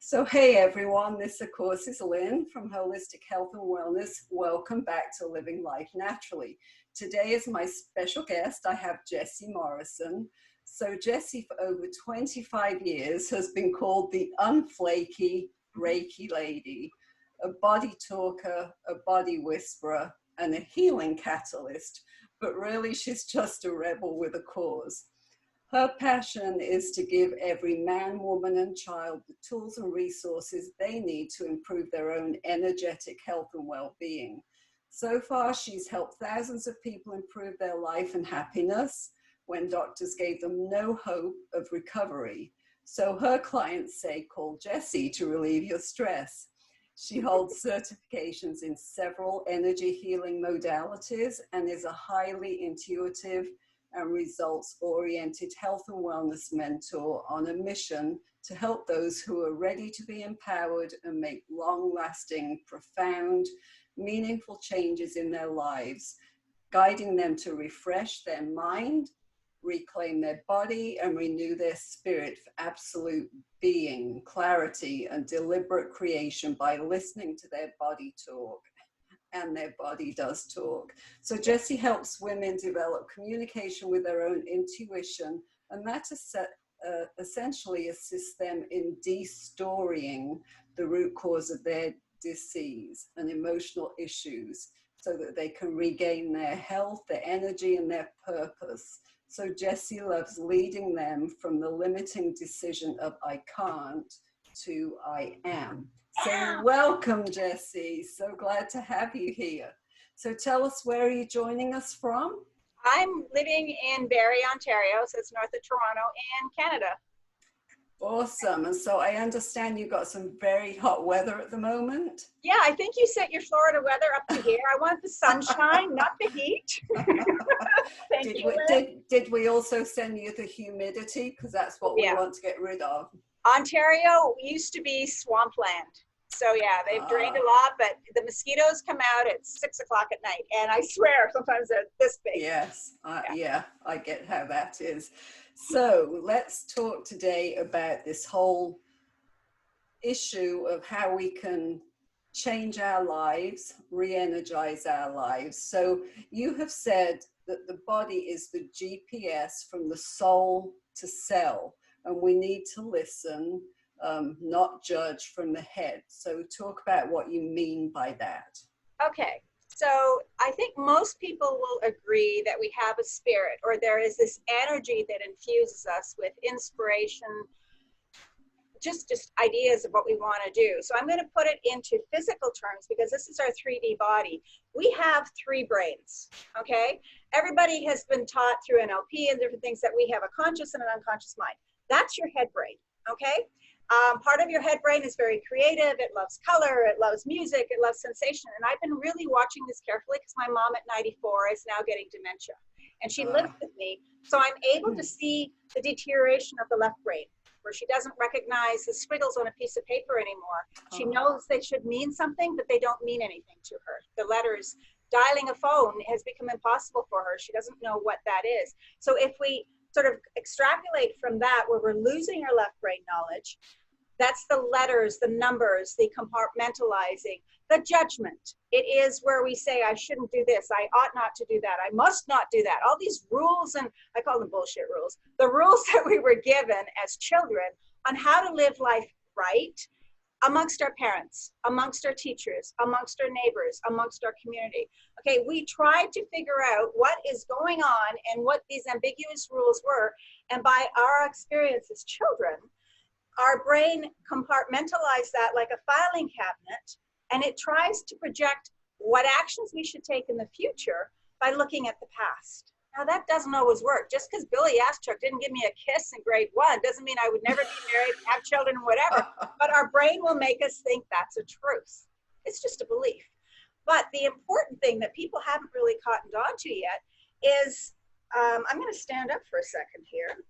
So, hey everyone, this of course is Lynn from Holistic Health and Wellness. Welcome back to Living Life Naturally. Today is my special guest. I have Jessy Morrison. So Jessy for over 25 years has been called the UNflakey Reiki Lady, a body talker, a body whisperer, and a healing catalyst. But really she's just a rebel with a cause. Her passion is to give every man, woman, and child the tools and resources they need to improve their own energetic health and well-being. So far, she's helped thousands of people improve their life and happiness when doctors gave them no hope of recovery. So her clients say, call Jessy to relieve your stress. She holds certifications in several energy healing modalities and is a highly intuitive and results-oriented health and wellness mentor on a mission to help those who are ready to be empowered and make long-lasting, profound, meaningful changes in their lives, guiding them to refresh their mind, reclaim their body, and renew their spirit for absolute being, clarity, and deliberate creation by listening to their body talk. And their body does talk. So Jessy helps women develop communication with their own intuition, and that essentially assists them in de-storying the root cause of their disease and emotional issues so that they can regain their health, their energy, and their purpose. So Jessy loves leading them from the limiting decision of I can't to I am. So welcome, Jessy. So glad to have you here. So tell us, where are you joining us from? I'm living in Barrie, Ontario, so it's north of Toronto in Canada. Awesome. And so I understand you've got some very hot weather at the moment. Yeah, I think you set your Florida weather up to here. I want the sunshine, not the heat. Did we also send you the humidity? Because that's what we want to get rid of. Ontario used to be swampland. So yeah, they've drained a lot, but the mosquitoes come out at 6 o'clock at night. And I swear, sometimes they're this big. Yes, yeah, I get how that is. So let's talk today about this whole issue of how we can change our lives, re-energize our lives. So you have said that the body is the GPS from the soul to cell, and we need to listen, not judge from the head. So talk about what you mean by that. Okay, so I think most people will agree that we have a spirit, or there is this energy that infuses us with inspiration, just ideas of what we want to do. So I'm going to put it into physical terms because this is our 3D body. We have 3 brains, okay? Everybody has been taught through NLP and different things that we have a conscious and an unconscious mind. That's your head brain, okay? Part of your head brain is very creative. It loves color, it loves music, it loves sensation. And I've been really watching this carefully because my mom at 94 is now getting dementia. And she lives with me. So I'm able to see the deterioration of the left brain, where she doesn't recognize the squiggles on a piece of paper anymore. She knows they should mean something, but they don't mean anything to her. The letters, dialing a phone has become impossible for her. She doesn't know what that is. So if we sort of extrapolate from that, where we're losing our left brain knowledge, that's the letters, the numbers, the compartmentalizing, the judgment. It is where we say, I shouldn't do this, I ought not to do that, I must not do that. All these rules, and I call them bullshit rules, the rules that we were given as children on how to live life right amongst our parents, amongst our teachers, amongst our neighbors, amongst our community. Okay, we tried to figure out what is going on and what these ambiguous rules were, and by our experience as children, our brain compartmentalized that like a filing cabinet, and it tries to project what actions we should take in the future by looking at the past. Now that doesn't always work. Just because Billy Astruck didn't give me a kiss in grade 1 doesn't mean I would never be married, have children, whatever. But our brain will make us think that's a truth. It's just a belief. But the important thing that people haven't really cottoned on to yet is, I'm going to stand up for a second here.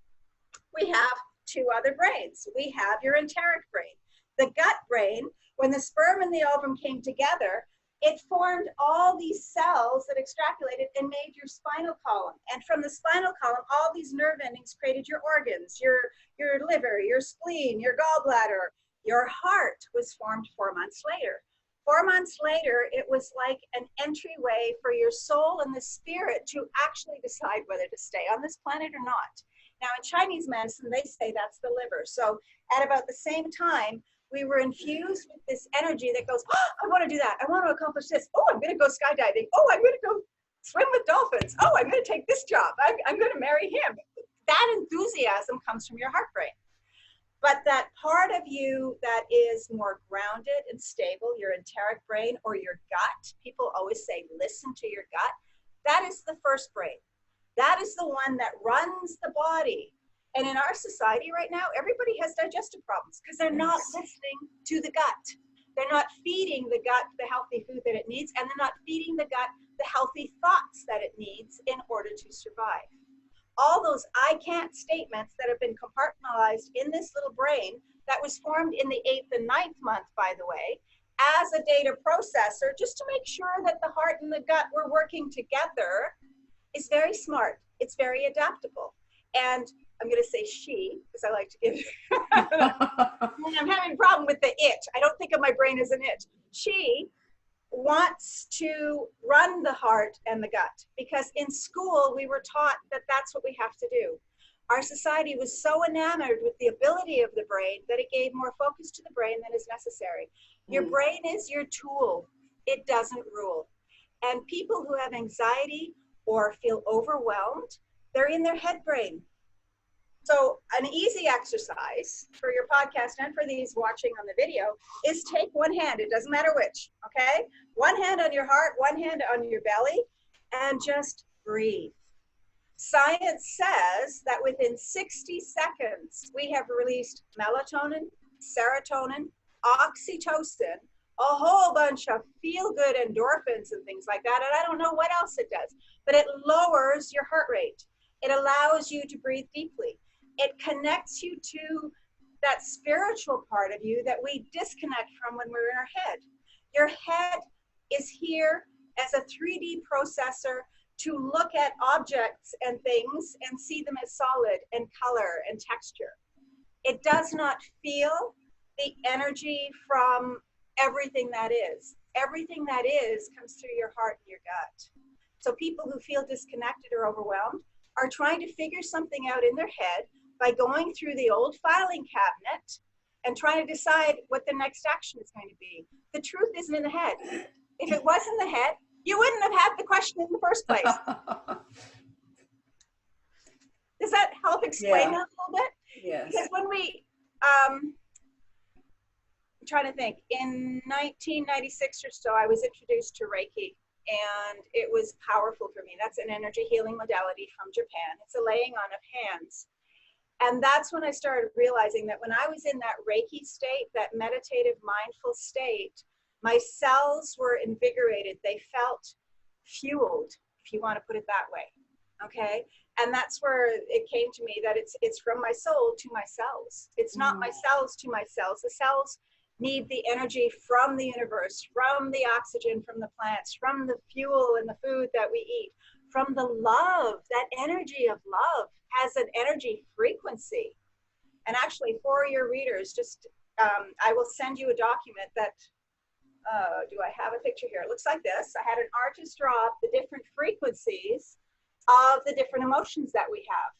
We have 2 other brains. We have your enteric brain. The gut brain, when the sperm and the ovum came together, it formed all these cells that extrapolated and made your spinal column. And from the spinal column, all these nerve endings created your organs, your liver, your spleen, your gallbladder, Your heart was formed 4 months later. 4 months later, it was like an entryway for your soul and the spirit to actually decide whether to stay on this planet or not. Now, in Chinese medicine, they say that's the liver. So at about the same time, we were infused with this energy that goes, oh, I want to do that. I want to accomplish this. Oh, I'm going to go skydiving. Oh, I'm going to go swim with dolphins. Oh, I'm going to take this job. I'm going to marry him. That enthusiasm comes from your heart brain. But that part of you that is more grounded and stable, your enteric brain or your gut, people always say, listen to your gut. That is the first brain. That is the one that runs the body. And in our society right now, everybody has digestive problems because they're not listening to the gut. They're not feeding the gut the healthy food that it needs, and they're not feeding the gut the healthy thoughts that it needs in order to survive. All those I can't statements that have been compartmentalized in this little brain that was formed in the 8th and 9th month, by the way, as a data processor, just to make sure that the heart and the gut were working together, is very smart. It's very adaptable. And I'm going to say she, because I like to give, I'm having a problem with the it. I don't think of my brain as an it. She wants to run the heart and the gut, because in school we were taught that that's what we have to do. Our society was so enamored with the ability of the brain that it gave more focus to the brain than is necessary. Your brain is your tool. It doesn't rule. And people who have anxiety or feel overwhelmed, they're in their head brain. So an easy exercise for your podcast and for these watching on the video is take one hand, it doesn't matter which, okay? One hand on your heart, one hand on your belly, and just breathe. Science says that within 60 seconds, we have released melatonin, serotonin, oxytocin, a whole bunch of feel-good endorphins and things like that. And I don't know what else it does, but it lowers your heart rate. It allows you to breathe deeply. It connects you to that spiritual part of you that we disconnect from when we're in our head. Your head is here as a 3D processor to look at objects and things and see them as solid and color and texture. It does not feel the energy from everything that is. Everything that is comes through your heart and your gut. So people who feel disconnected or overwhelmed are trying to figure something out in their head by going through the old filing cabinet and trying to decide what the next action is going to be. The truth isn't in the head. If it was in the head, you wouldn't have had the question in the first place. Does that help explain that a little bit? Yes. Because when we, I'm trying to think, in 1996 or so, I was introduced to Reiki, and it was powerful for me. That's an energy healing modality from Japan. It's a laying on of hands. And that's when I started realizing that when I was in that Reiki state, that meditative, mindful state, my cells were invigorated. They felt fueled, if you want to put it that way. Okay? And that's where it came to me that it's from my soul to my cells. It's not my cells to my cells. The cells need the energy from the universe, from the oxygen from the plants, from the fuel and the food that we eat, from the love. That energy of love has an energy frequency. And actually, for your readers, just I will send you a document that, do I have a picture here? It looks like this. I had an artist draw up the different frequencies of the different emotions that we have.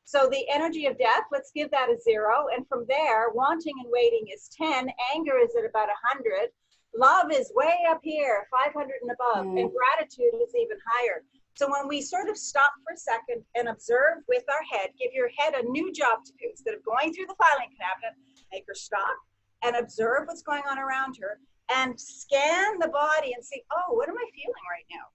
So the energy of death, let's give that a 0. And from there, wanting and waiting is 10. Anger is at about 100. Love is way up here, 500 and above. And gratitude is even higher. So when we sort of stop for a second and observe with our head, give your head a new job to do. Instead of going through the filing cabinet, make her stop and observe what's going on around her and scan the body and see, oh, what am I feeling right now?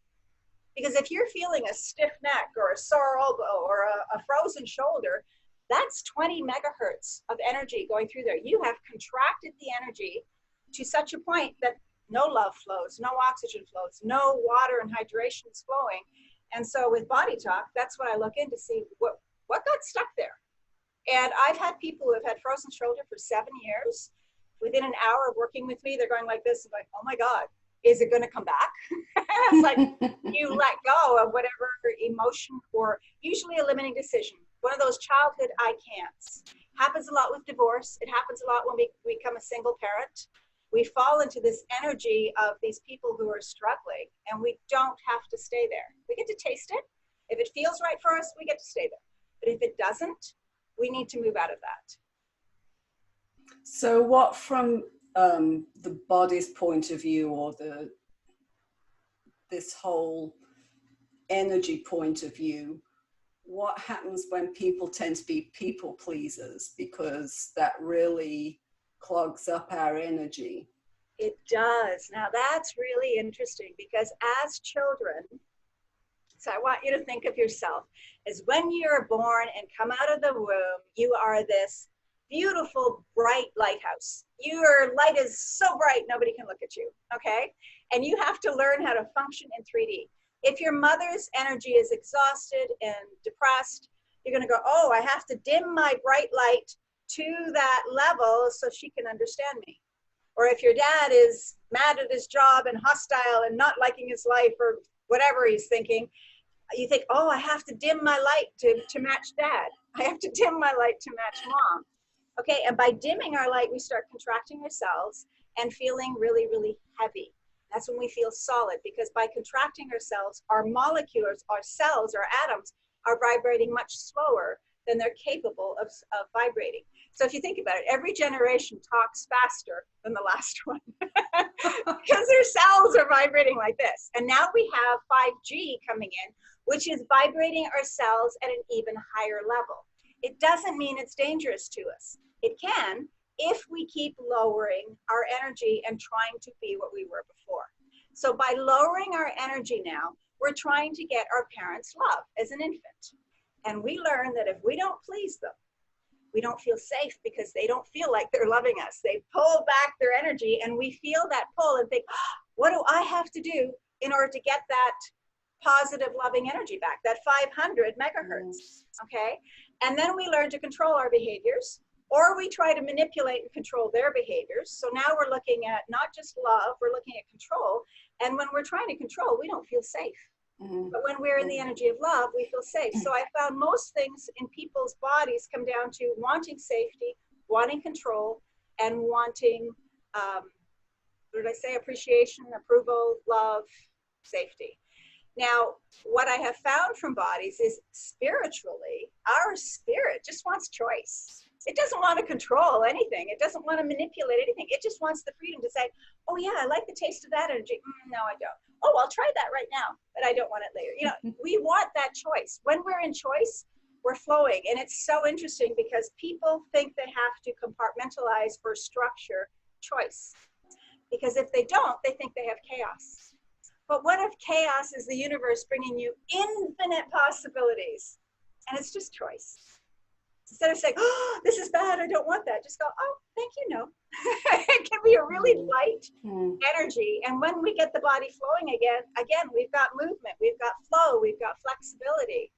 Because if you're feeling a stiff neck or a sore elbow or a frozen shoulder, that's 20 megahertz of energy going through there. You have contracted the energy to such a point that no love flows, no oxygen flows, no water and hydration is flowing. And so with Body Talk, that's what I look in to see what got stuck there. And I've had people who have had frozen shoulder for 7 years. Within an hour of working with me, they're going like this, like, oh my God, is it going to come back? It's like you let go of whatever emotion or usually a limiting decision. One of those childhood I can'ts. Happens a lot with divorce. It happens a lot when we become a single parent. We fall into this energy of these people who are struggling, and we don't have to stay there. We get to taste it. If it feels right for us, we get to stay there. But if it doesn't, we need to move out of that. So what from the body's point of view, or this whole energy point of view, what happens when people tend to be people pleasers, because that really clogs up our energy? It does. Now that's really interesting, because as children, so I want you to think of yourself as when you're born and come out of the womb, you are this beautiful, bright lighthouse. Your light is so bright, nobody can look at you, okay? And you have to learn how to function in 3D. If your mother's energy is exhausted and depressed, you're gonna go, oh, I have to dim my bright light to that level so she can understand me. Or if your dad is mad at his job and hostile and not liking his life or whatever he's thinking, you think, oh, I have to dim my light to match dad. I have to dim my light to match mom. Okay, and by dimming our light, we start contracting ourselves and feeling really, really heavy. That's when we feel solid, because by contracting ourselves, our molecules, our cells, our atoms are vibrating much slower than they're capable of vibrating. So if you think about it, every generation talks faster than the last one because their cells are vibrating like this. And now we have 5G coming in, which is vibrating our cells at an even higher level. It doesn't mean it's dangerous to us. It can, if we keep lowering our energy and trying to be what we were before. So by lowering our energy now, we're trying to get our parents' love as an infant. And we learn that if we don't please them, we don't feel safe, because they don't feel like they're loving us. They pull back their energy, and we feel that pull and think, oh, what do I have to do in order to get that positive, loving energy back, that 500 megahertz, okay? And then we learn to control our behaviors, or we try to manipulate and control their behaviors. So now we're looking at not just love, we're looking at control. And when we're trying to control, we don't feel safe. But when we're in the energy of love, we feel safe. So I found most things in people's bodies come down to wanting safety, wanting control, and wanting, what did I say, appreciation, approval, love, safety. Now, what I have found from bodies is spiritually, our spirit just wants choice. It doesn't want to control anything. It doesn't want to manipulate anything. It just wants the freedom to say, oh yeah, I like the taste of that energy. No, I don't. Oh, I'll try that right now, but I don't want it later. You know, we want that choice. When we're in choice, we're flowing. And it's so interesting, because people think they have to compartmentalize or structure choice. Because if they don't, they think they have chaos. But what if chaos is the universe bringing you infinite possibilities, and it's just choice? Instead of saying, oh, this is bad, I don't want that, just go, oh, thank you, no. It can be a really light energy. And when we get the body flowing again, we've got movement, we've got flow, we've got flexibility.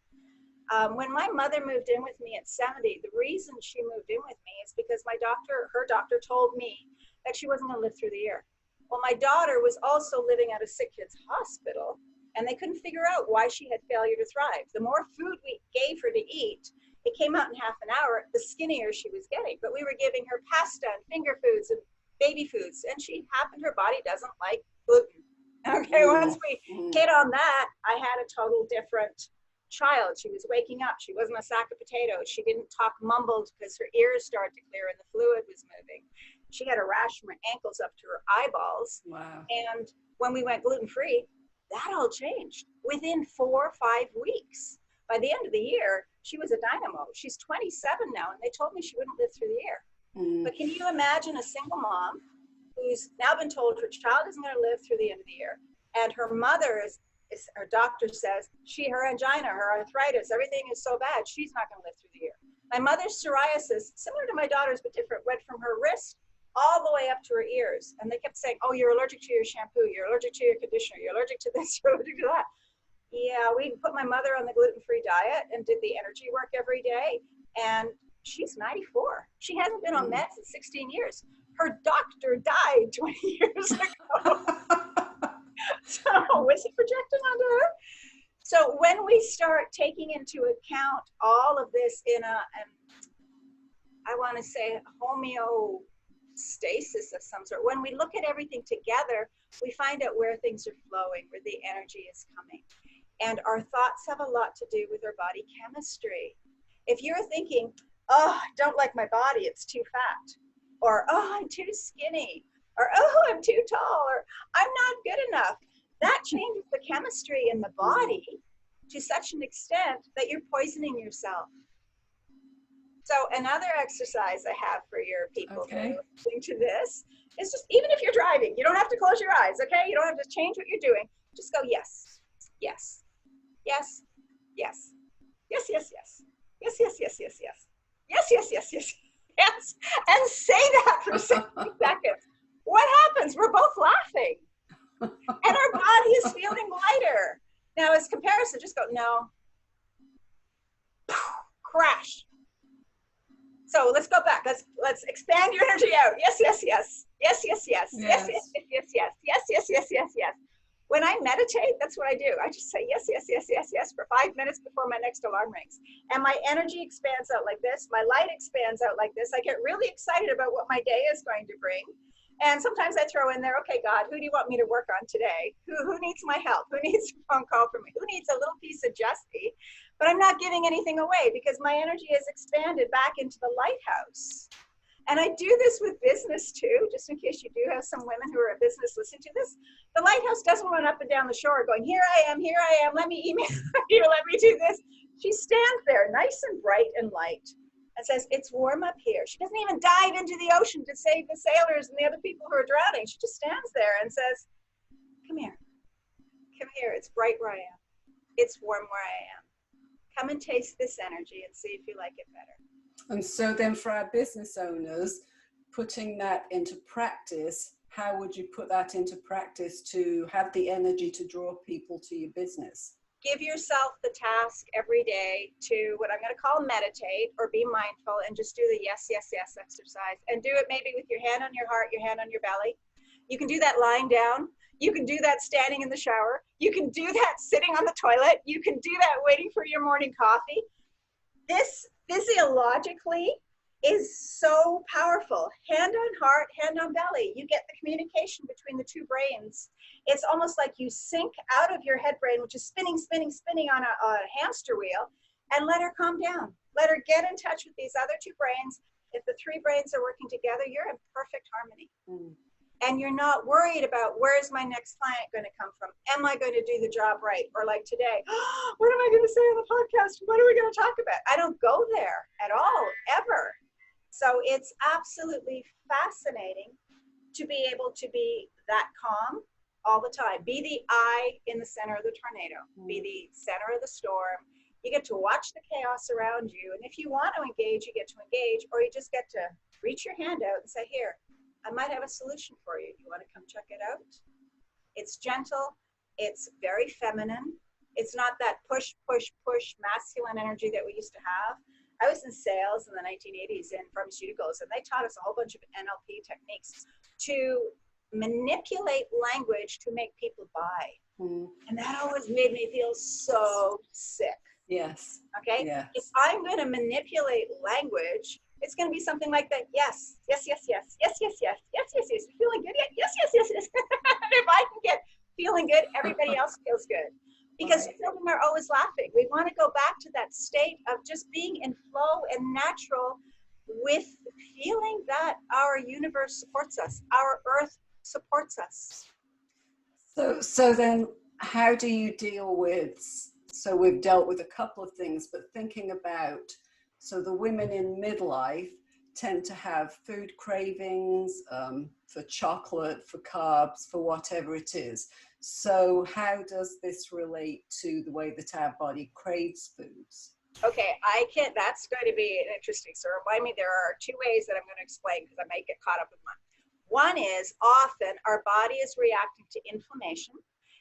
When my mother moved in with me at 70, the reason she moved in with me is because her doctor told me that she wasn't gonna live through the year. Well, my daughter was also living at a sick kids hospital, and they couldn't figure out why she had failure to thrive. The more food we gave her to eat, it came out in half an hour, the skinnier she was getting. But we were giving her pasta and finger foods and baby foods, and her body doesn't like gluten. Okay, once we hit on that, I had a total different child. She was waking up. She wasn't a sack of potatoes. She didn't talk mumbled because her ears started to clear and the fluid was moving. She had a rash from her ankles up to her eyeballs. Wow. And when we went gluten-free, that all changed within 4 or 5 weeks. By the end of the year, she was a dynamo. She's 27 now, and they told me she wouldn't live through the year. But can you imagine a single mom who's now been told her child isn't going to live through the end of the year, and her mother her doctor says, her angina, her arthritis, everything is so bad, she's not going to live through the year. My mother's psoriasis, similar to my daughter's but different, went from her wrist all the way up to her ears. And they kept saying, oh, you're allergic to your shampoo, you're allergic to your conditioner, you're allergic to this, you're allergic to that. Yeah, we put my mother on the gluten-free diet and did the energy work every day. And she's 94. She hasn't been on meds in 16 years. Her doctor died 20 years ago. So was it projected onto her? So when we start taking into account all of this in I want to say, homeostasis of some sort. When we look at everything together, we find out where things are flowing, where the energy is coming. And our thoughts have a lot to do with our body chemistry. If you're thinking, oh, I don't like my body, it's too fat, or oh, I'm too skinny, or oh, I'm too tall, or I'm not good enough, that changes the chemistry in the body to such an extent that you're poisoning yourself. So another exercise I have for your people who are listening to this is just, even if you're driving, you don't have to close your eyes, okay? You don't have to change what you're doing. Just go, yes, yes, yes, yes, yes, yes, yes, yes, yes, yes, yes, yes, yes, yes, yes, yes, yes, and say that for 60 seconds. What happens? We're both laughing, and our body is feeling lighter. Now, as comparison, just go, no, crash. So let's go back. Let's expand your energy out. Yes, yes, yes, yes, yes, yes, yes, yes, yes, yes, yes, yes, yes, yes, yes, yes. When I meditate, that's what I do. I just say yes, yes, yes, yes, yes for 5 minutes before my next alarm rings. And my energy expands out like this. My light expands out like this. I get really excited about what my day is going to bring. And sometimes I throw in there, okay, God, who do you want me to work on today? Who needs my help? Who needs a phone call from me? Who needs a little piece of Jessy? But I'm not giving anything away because my energy is expanded back into the lighthouse. And I do this with business too, just in case you do have some women who are in business listening to this. The lighthouse doesn't run up and down the shore going, here I am, let me email you, let me do this. She stands there nice and bright and light and says, it's warm up here. She doesn't even dive into the ocean to save the sailors and the other people who are drowning. She just stands there and says, come here, it's bright where I am. It's warm where I am. Come and taste this energy and see if you like it better. And so then for our business owners, putting that into practice, how would you put that into practice to have the energy to draw people to your business? Give yourself the task every day to what I'm going to call meditate or be mindful and just do the yes, yes, yes exercise. And do it maybe with your hand on your heart, your hand on your belly. You can do that lying down. You can do that standing in the shower. You can do that sitting on the toilet. You can do that waiting for your morning coffee. This physiologically is so powerful. Hand on heart, hand on belly. You get the communication between the two brains. It's almost like you sink out of your head brain, which is spinning, spinning, spinning on a hamster wheel, and let her calm down. Let her get in touch with these other two brains. If the three brains are working together, you're in perfect harmony. And you're not worried about where's my next client going to come from? Am I going to do the job right? Or like today, what am I going to say on the podcast? What are we going to talk about? I don't go there at all, ever. So it's absolutely fascinating to be able to be that calm all the time. Be the eye in the center of the tornado. Be the center of the storm. You get to watch the chaos around you. And if you want to engage, you get to engage, or you just get to reach your hand out and say, here, I might have a solution for you. You want to come check it out? It's gentle. It's very feminine. It's not that push, push, push masculine energy that we used to have. I was in sales in the 1980s in pharmaceuticals, and they taught us a whole bunch of NLP techniques to manipulate language to make people buy. And that always made me feel so sick. Yes. Okay? Yes. If I'm going to manipulate language, it's going to be something like that. Yes, yes, yes, yes, yes, yes, yes, yes, yes, yes. Feeling good yet? Yes, yes, yes, yes. If I can get feeling good, everybody else feels good. Because children are always laughing. We want to go back to that state of just being in flow and natural with feeling that our universe supports us, our earth supports us. So then how do you deal with, so we've dealt with a couple of things, but thinking about, so the women in midlife tend to have food cravings for chocolate, for carbs, for whatever it is. So how does this relate to the way that our body craves foods? Okay, that's going to be an interesting, so remind me, there are two ways that I'm going to explain because I might get caught up in one. One is often our body is reacting to inflammation.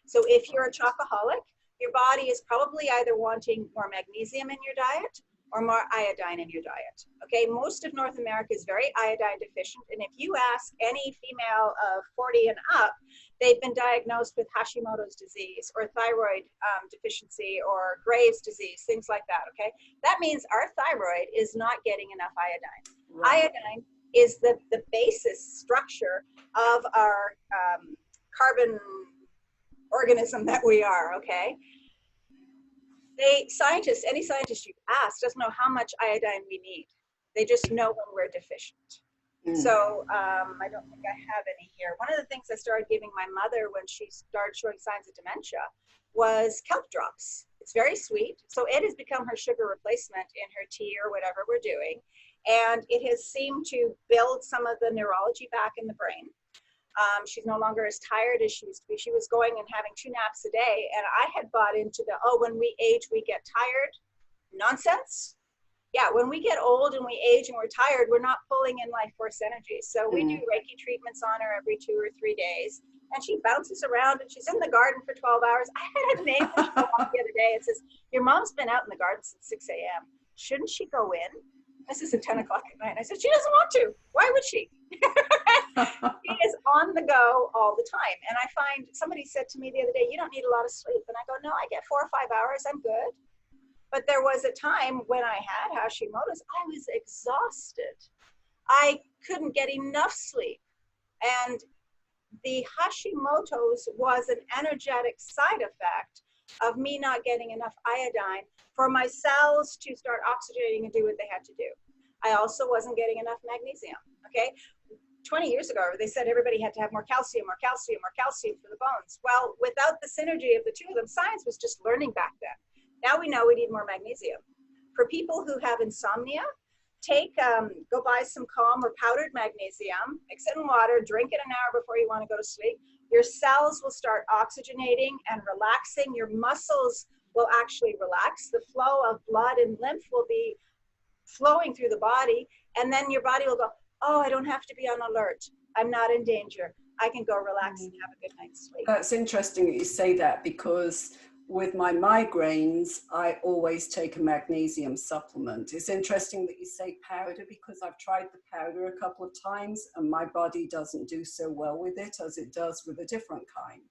So if you're a chocoholic, your body is probably either wanting more magnesium in your diet or more iodine in your diet. Okay, most of North America is very iodine deficient. And if you ask any female of 40 and up, they've been diagnosed with Hashimoto's disease or thyroid deficiency or Graves' disease, things like that, okay? That means our thyroid is not getting enough iodine. Right. Iodine is the basis structure of our carbon organism that we are, okay? Any scientist you ask doesn't know how much iodine we need. They just know when we're deficient. So I don't think I have any here. One of the things I started giving my mother when she started showing signs of dementia was kelp drops. It's very sweet. So it has become her sugar replacement in her tea or whatever we're doing. And it has seemed to build some of the neurology back in the brain. She's no longer as tired as she used to be. She was going and having 2 naps a day. And I had bought into the, oh, when we age, we get tired nonsense. Yeah, when we get old and we age and we're tired, we're not pulling in life force energy. So we do Reiki treatments on her every 2 or 3 days. And she bounces around and she's in the garden for 12 hours. I had a neighbor show up the other day and says, your mom's been out in the garden since 6 a.m. Shouldn't she go in? This is at 10 o'clock at night. I said, she doesn't want to. Why would she? She is on the go all the time. And I find somebody said to me the other day, you don't need a lot of sleep. And I go, no, I get 4 or 5 hours. I'm good. But there was a time when I had Hashimoto's, I was exhausted. I couldn't get enough sleep. And the Hashimoto's was an energetic side effect of me not getting enough iodine for my cells to start oxygenating and do what they had to do. I also wasn't getting enough magnesium, okay? 20 years ago, they said everybody had to have more calcium for the bones. Well, without the synergy of the two of them, science was just learning back then. Now we know we need more magnesium. For people who have insomnia, go buy some calm or powdered magnesium, mix it in water, drink it an hour before you want to go to sleep. Your cells will start oxygenating and relaxing. Your muscles will actually relax. The flow of blood and lymph will be flowing through the body. And then your body will go, oh, I don't have to be on alert. I'm not in danger. I can go relax and have a good night's sleep. That's interesting that you say that, because with my migraines, I always take a magnesium supplement. It's interesting that you say powder, because I've tried the powder a couple of times and my body doesn't do so well with it as it does with a different kind.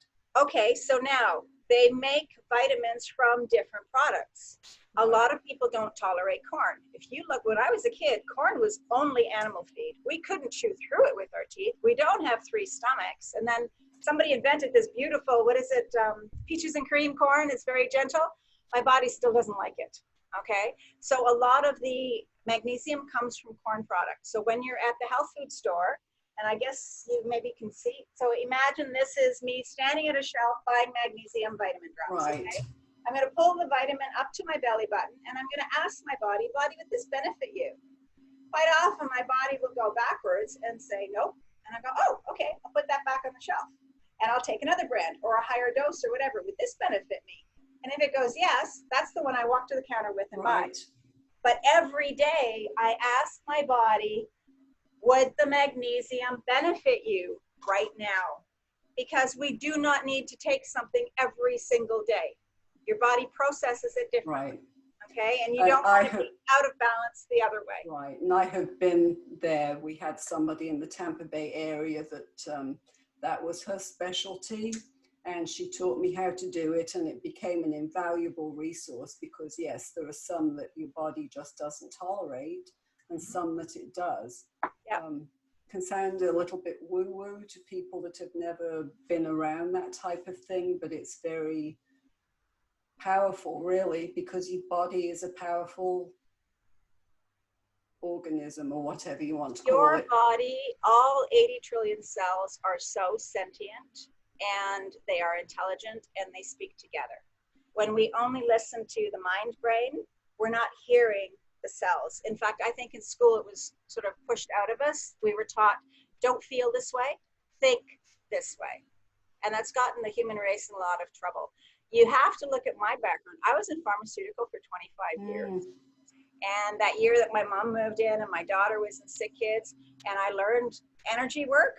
Okay, so now they make vitamins from different products. A lot of people don't tolerate corn. If you look, when I was a kid, corn was only animal feed. We couldn't chew through it with our teeth. We don't have 3 stomachs. And then somebody invented this beautiful, peaches and cream corn. It's very gentle. My body still doesn't like it, okay? So a lot of the magnesium comes from corn products. So when you're at the health food store, and I guess you maybe can see, so imagine this is me standing at a shelf buying magnesium vitamin drops, Right. okay? I'm gonna pull the vitamin up to my belly button and I'm gonna ask my body, would this benefit you? Quite often my body will go backwards and say, nope. And I go, oh, okay, I'll put that back on the shelf. And I'll take another brand or a higher dose or whatever. Would this benefit me? And if it goes yes, that's the one I walk to the counter with and buy. But every day I ask my body, would the magnesium benefit you right now? Because we do not need to take something every single day. Your body processes it differently. Right. Okay, and you don't want to be out of balance the other way. Right, and I have been there. We had somebody in the Tampa Bay area that was her specialty, and she taught me how to do it, and it became an invaluable resource, because yes, there are some that your body just doesn't tolerate and some that it does. Yep. Can sound a little bit woo-woo to people that have never been around that type of thing, but it's very powerful, really, because your body is a powerful organism, or whatever you want to call it. Your body, all 80 trillion cells are so sentient, and they are intelligent, and they speak together. When we only listen to the mind brain, we're not hearing the cells. In fact, I think in school it was sort of pushed out of us. We were taught, don't feel this way, think this way. And that's gotten the human race in a lot of trouble. You have to look at my background. I was in pharmaceutical for 25 years. And that year that my mom moved in and my daughter was in sick kids and I learned energy work,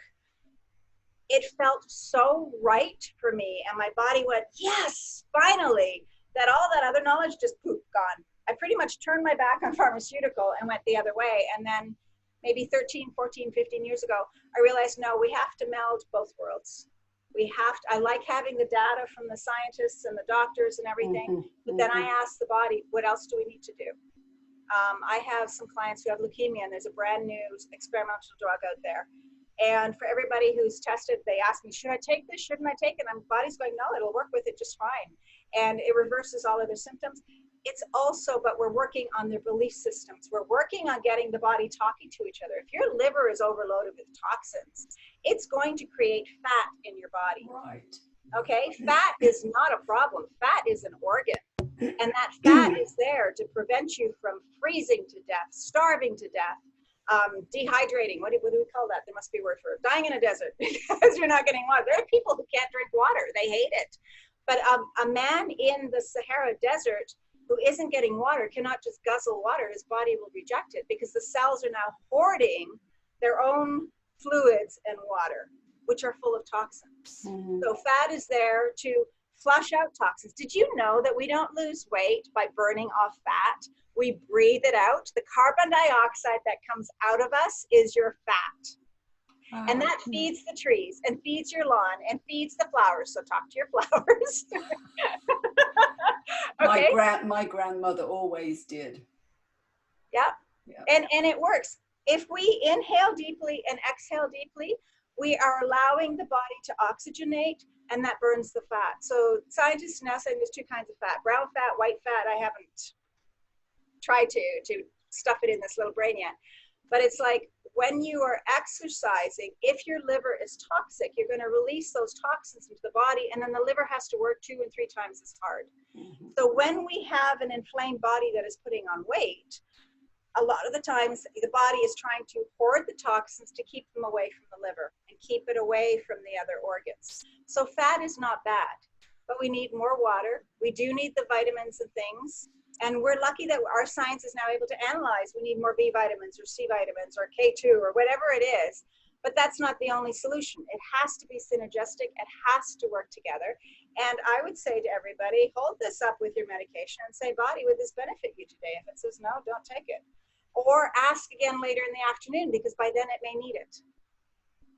it felt so right for me. And my body went, yes, finally, that all that other knowledge just poof, gone. I pretty much turned my back on pharmaceutical and went the other way. And then maybe 13, 14, 15 years ago, I realized, no, we have to meld both worlds. I like having the data from the scientists and the doctors and everything, but then I asked the body, what else do we need to do? I have some clients who have leukemia, and there's a brand new experimental drug out there. And for everybody who's tested, they ask me, should I take this? Shouldn't I take it? And my body's going, no, it'll work with it just fine. And it reverses all of their symptoms. It's also, but we're working on their belief systems. We're working on getting the body talking to each other. If your liver is overloaded with toxins, it's going to create fat in your body. Right. Okay, fat is not a problem. Fat is an organ. And that fat is there to prevent you from freezing to death, starving to death, dehydrating. What do we call that? There must be a word for it. Dying in a desert because you're not getting water. There are people who can't drink water. They hate it. But a man in the Sahara Desert who isn't getting water cannot just guzzle water. His body will reject it because the cells are now hoarding their own fluids and water, which are full of toxins. So fat is there to flush out toxins. Did you know that we don't lose weight by burning off fat? We breathe it out. The carbon dioxide that comes out of us is your fat. And that feeds the trees and feeds your lawn and feeds the flowers. So talk to your flowers. Okay. My grandmother always did. Yeah. And it works. If we inhale deeply and exhale deeply, we are allowing the body to oxygenate, and that burns the fat. So scientists now saying there's two kinds of fat, brown fat, white fat. I haven't tried to stuff it in this little brain yet. But it's like when you are exercising, if your liver is toxic, you're going to release those toxins into the body, and then the liver has to work 2 and 3 times as hard. So when we have an inflamed body that is putting on weight, a lot of the times the body is trying to hoard the toxins to keep them away from the liver and keep it away from the other organs. So fat is not bad, but we need more water. We do need the vitamins and things. And we're lucky that our science is now able to analyze. We need more B vitamins or C vitamins or K2 or whatever it is. But that's not the only solution. It has to be synergistic. It has to work together. And I would say to everybody, hold this up with your medication and say, body, would this benefit you today? If it says no, don't take it. Or ask again later in the afternoon, because by then it may need it.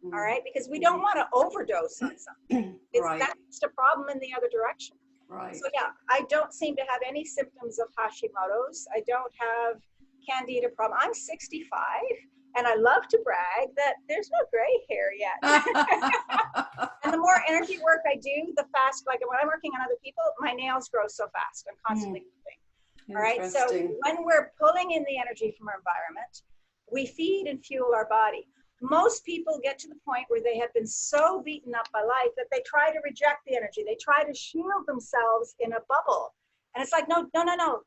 All right? Because we don't want to overdose on something. That's a problem in the other direction. Right. So yeah, I don't seem to have any symptoms of Hashimoto's. I don't have candida problem. I'm 65, and I love to brag that there's no gray hair yet. And the more energy work I do, the faster, like when I'm working on other people, my nails grow so fast. I'm constantly moving. All right. So when we're pulling in the energy from our environment, we feed and fuel our body. Most people get to the point where they have been so beaten up by life that they try to reject the energy. They try to shield themselves in a bubble. And it's like, no,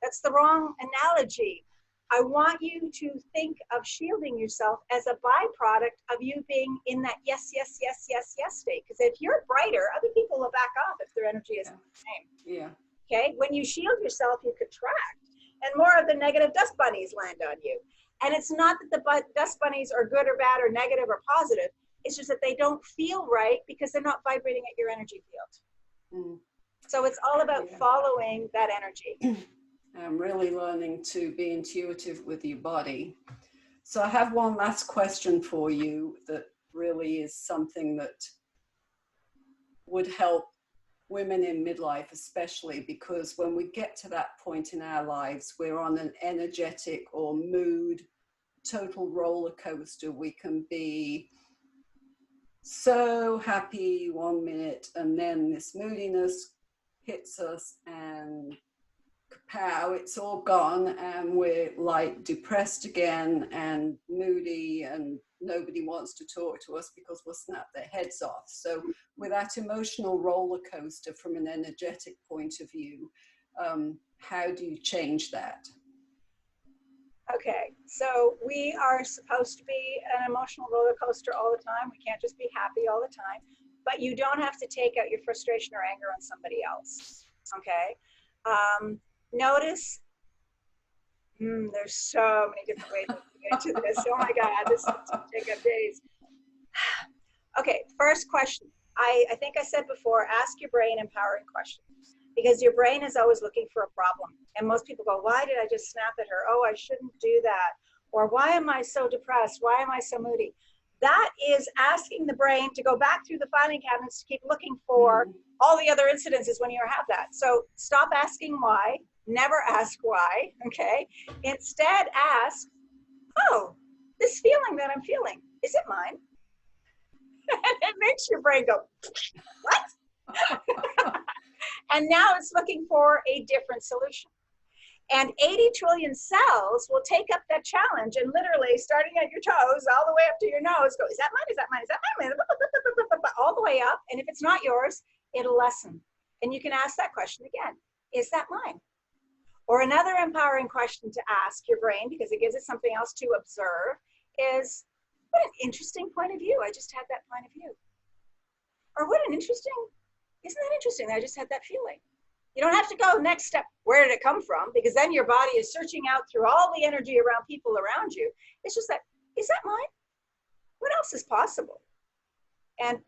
that's the wrong analogy. I want you to think of shielding yourself as a byproduct of you being in that yes, yes, yes, yes, yes state. Because if you're brighter, other people will back off if their energy isn't the same. Yeah. Okay. When you shield yourself, you contract, and more of the negative dust bunnies land on you. And it's not that the dust bunnies are good or bad or negative or positive. It's just that they don't feel right because they're not vibrating at your energy field. So it's all about following that energy. I'm really learning to be intuitive with your body. So I have one last question for you that really is something that would help women in midlife, especially because when we get to that point in our lives, we're on an energetic or mood total roller coaster. We can be so happy 1 minute, and then this moodiness hits us, and kapow, it's all gone, and we're like depressed again and moody, and nobody wants to talk to us because we'll snap their heads off. So with that emotional roller coaster from an energetic point of view, how do you change that? Okay, so we are supposed to be an emotional roller coaster all the time. We can't just be happy all the time, but you don't have to take out your frustration or anger on somebody else. Okay, notice, there's so many different ways to get into this. Oh my God, this is going to take up days. Okay, first question. I think I said before, ask your brain empowering questions, because your brain is always looking for a problem. And most people go, why did I just snap at her? Oh, I shouldn't do that. Or why am I so depressed? Why am I so moody? That is asking the brain to go back through the filing cabinets to keep looking for all the other incidences when you have that. So stop asking why Never ask why, okay? Instead ask, oh, this feeling that I'm feeling, is it mine? And it makes your brain go, what? And now it's looking for a different solution. And 80 trillion cells will take up that challenge and literally, starting at your toes all the way up to your nose, go, is that mine? Is that mine? Is that mine? All the way up. And if it's not yours, it'll lessen. And you can ask that question again. Is that mine? Or another empowering question to ask your brain, because it gives it something else to observe, is, what an interesting point of view. I just had that point of view. Or what an interesting, isn't that interesting? I just had that feeling. You don't have to go next step, where did it come from? Because then your body is searching out through all the energy around people around you. It's just that, is that mine? What else is possible? And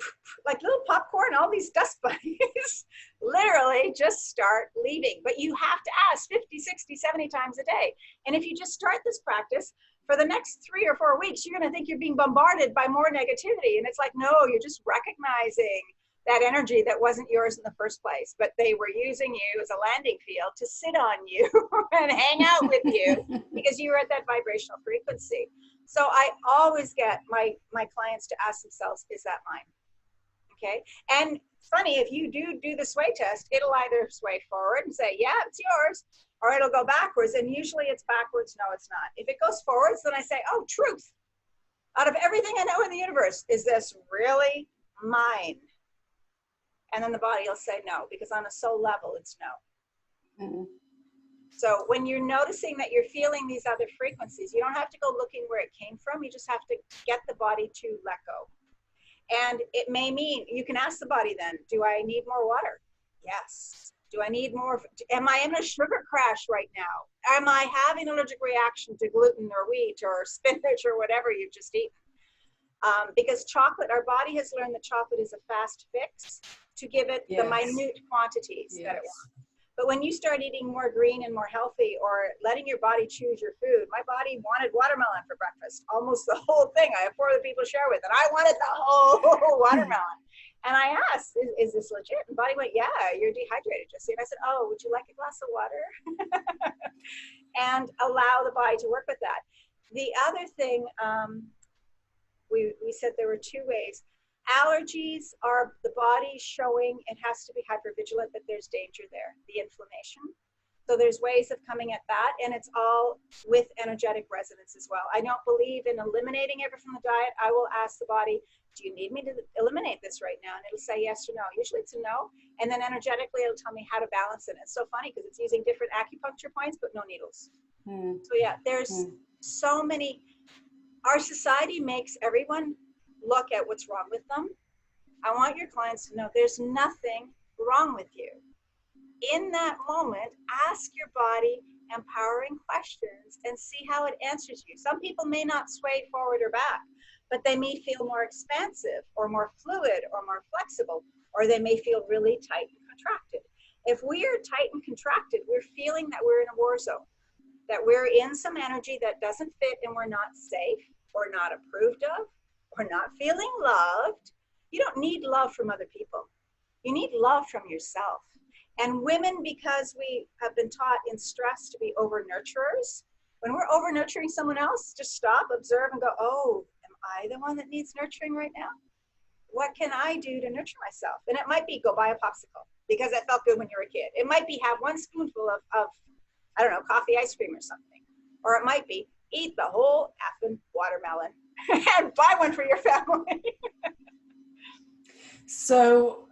like little popcorn, all these dust bunnies literally just start leaving. But you have to ask 50, 60, 70 times a day. And if you just start this practice, for the next 3 or 4 weeks, you're going to think you're being bombarded by more negativity. And it's like, no, you're just recognizing that energy that wasn't yours in the first place, but they were using you as a landing field to sit on you and hang out with you because you were at that vibrational frequency. So I always get my clients to ask themselves, is that mine? Okay. And funny, if you do the sway test, it'll either sway forward and say, yeah, it's yours, or it'll go backwards. And usually it's backwards. No, it's not. If it goes forwards, then I say, oh, truth. Out of everything I know in the universe, is this really mine? And then the body will say no, because on a soul level, it's no. Mm-hmm. So when you're noticing that you're feeling these other frequencies, you don't have to go looking where it came from. You just have to get the body to let go. And it may mean, you can ask the body then, do I need more water? Yes. Do I need more? Am I in a sugar crash right now? Am I having an allergic reaction to gluten or wheat or spinach or whatever you've just eaten? Because chocolate, our body has learned that chocolate is a fast fix to give it the minute quantities that it wants. But when you start eating more green and more healthy, or letting your body choose your food, my body wanted watermelon for breakfast, almost the whole thing. I have 4 other people to share with, and I wanted the whole watermelon. And I asked, is this legit? And the body went, yeah, you're dehydrated, Jessy. And I said, oh, would you like a glass of water? And allow the body to work with that. The other thing, we said there were 2 ways. Allergies are the body showing it has to be hypervigilant that there's danger there, the inflammation. So there's ways of coming at that, and it's all with energetic resonance as well. I don't believe in eliminating it from the diet. I will ask the body, do you need me to eliminate this right now? And it'll say yes or no. Usually it's a no. And then energetically, it'll tell me how to balance it. It's so funny because it's using different acupuncture points, but no needles. So yeah, there's so many. Our society makes everyone look at what's wrong with them. I want your clients to know there's nothing wrong with you. In that moment, ask your body empowering questions and see how it answers you. Some people may not sway forward or back, but they may feel more expansive or more fluid or more flexible, or they may feel really tight and contracted. If we are tight and contracted, we're feeling that we're in a war zone, that we're in some energy that doesn't fit and we're not safe or not approved of or not feeling loved. You don't need love from other people. You need love from yourself. And women, because we have been taught in stress to be over-nurturers, when we're over-nurturing someone else, just stop, observe, and go, oh, am I the one that needs nurturing right now? What can I do to nurture myself? And it might be go buy a popsicle because it felt good when you were a kid. It might be have 1 spoonful of I don't know, coffee ice cream or something. Or it might be eat the whole effing watermelon and buy one for your family. So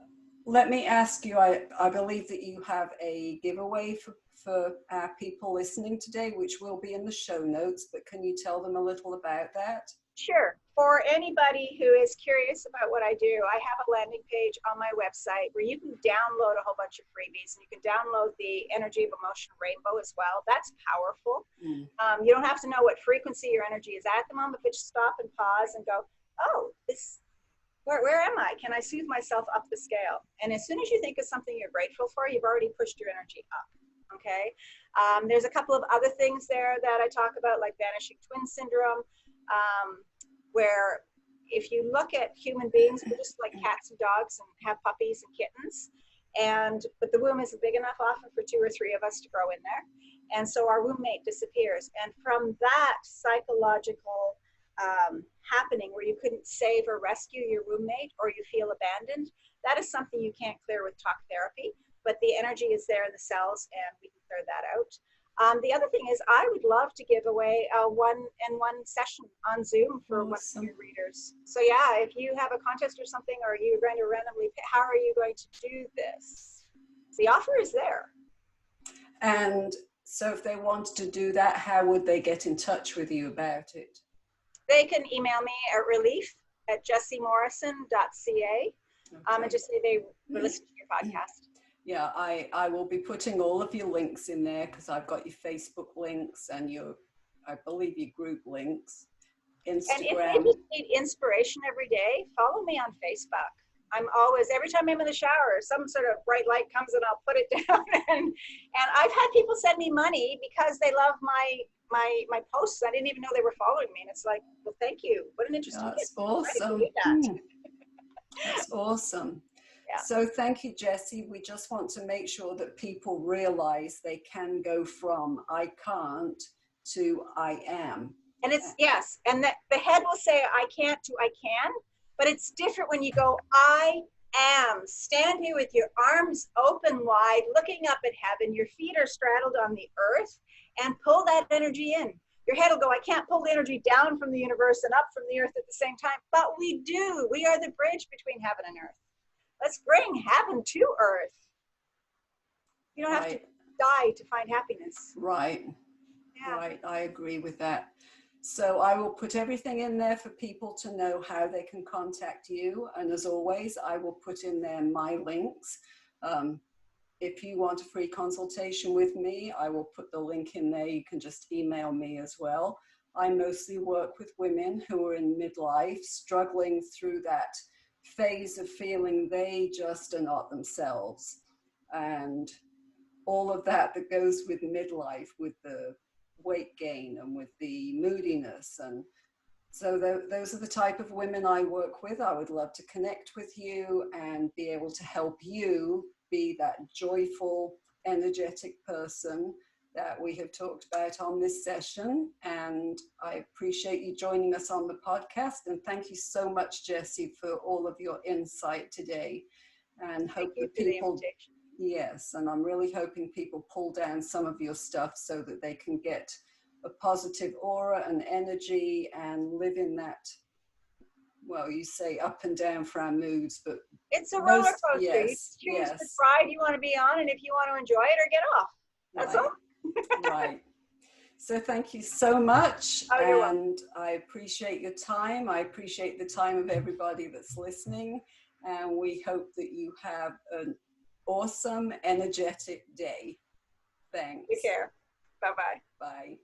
let me ask you, I believe that you have a giveaway for our people listening today, which will be in the show notes, but can you tell them a little about that? Sure. For anybody who is curious about what I do, I have a landing page on my website where you can download a whole bunch of freebies, and you can download the Energy of Emotion Rainbow as well. That's powerful. You don't have to know what frequency your energy is at the moment, but just stop and pause and go, oh, where am I? Can I soothe myself up the scale? And as soon as you think of something you're grateful for, you've already pushed your energy up. Okay. There's a couple of other things there that I talk about, like vanishing twin syndrome, where if you look at human beings, we're just like cats and dogs and have puppies and kittens. But the womb isn't big enough often for 2 or 3 of us to grow in there. And so our roommate disappears. And from that psychological happening where you couldn't save or rescue your roommate, or you feel abandoned, that is something you can't clear with talk therapy, but the energy is there in the cells and we can clear that out. The other thing is I would love to give away a one-on-one session on Zoom for one of your readers. So yeah, if you have a contest or something, or you're going to randomly pick, how are you going to do this? The offer is there. And so if they want to do that, how would they get in touch with you about it? They can email me at relief@jessymorrison.ca. Okay. And just say they listen to your podcast. Yeah, I will be putting all of your links in there, because I've got your Facebook links and I believe your group links, Instagram. And if you need inspiration every day, follow me on Facebook. I'm always, every time I'm in the shower, some sort of bright light comes and I'll put it down. And I've had people send me money because they love my posts. I didn't even know they were following me. And it's like, well, thank you. What an interesting That's awesome. That's awesome. Yeah. So thank you, Jessy. We just want to make sure that people realize they can go from I can't to I am. And it's, yes, and that the head will say I can't to I can, but it's different when you go I am. Stand here with your arms open wide, looking up at heaven. Your feet are straddled on the earth, and pull that energy in. Your head will go, I can't pull the energy down from the universe and up from the earth at the same time, but we do. We are the bridge between heaven and earth. Let's bring heaven to earth. You don't have to die to find happiness. Right. Yeah. Right. I agree with that. So I will put everything in there for people to know how they can contact you. And as always, I will put in there my links. If you want a free consultation with me, I will put the link in there. You can just email me as well. I mostly work with women who are in midlife, struggling through that phase of feeling they just are not themselves. And all of that goes with midlife, with the weight gain and with the moodiness. And so those are the type of women I work with. I would love to connect with you and be able to help you be that joyful, energetic person that we have talked about on this session. And I appreciate you joining us on the podcast. And thank you so much, Jessy, for all of your insight today. And hope that people, yes, and I'm really hoping people pull down some of your stuff so that they can get a positive aura and energy and live in that, well, you say up and down for our moods, but it's a roller coaster. Yes, you choose the ride you want to be on, and if you want to enjoy it or get off. That's all. Right. So thank you so much. Oh, you're welcome. I appreciate your time. I appreciate the time of everybody that's listening. And we hope that you have an awesome, energetic day. Thanks. Take care. Bye-bye. Bye.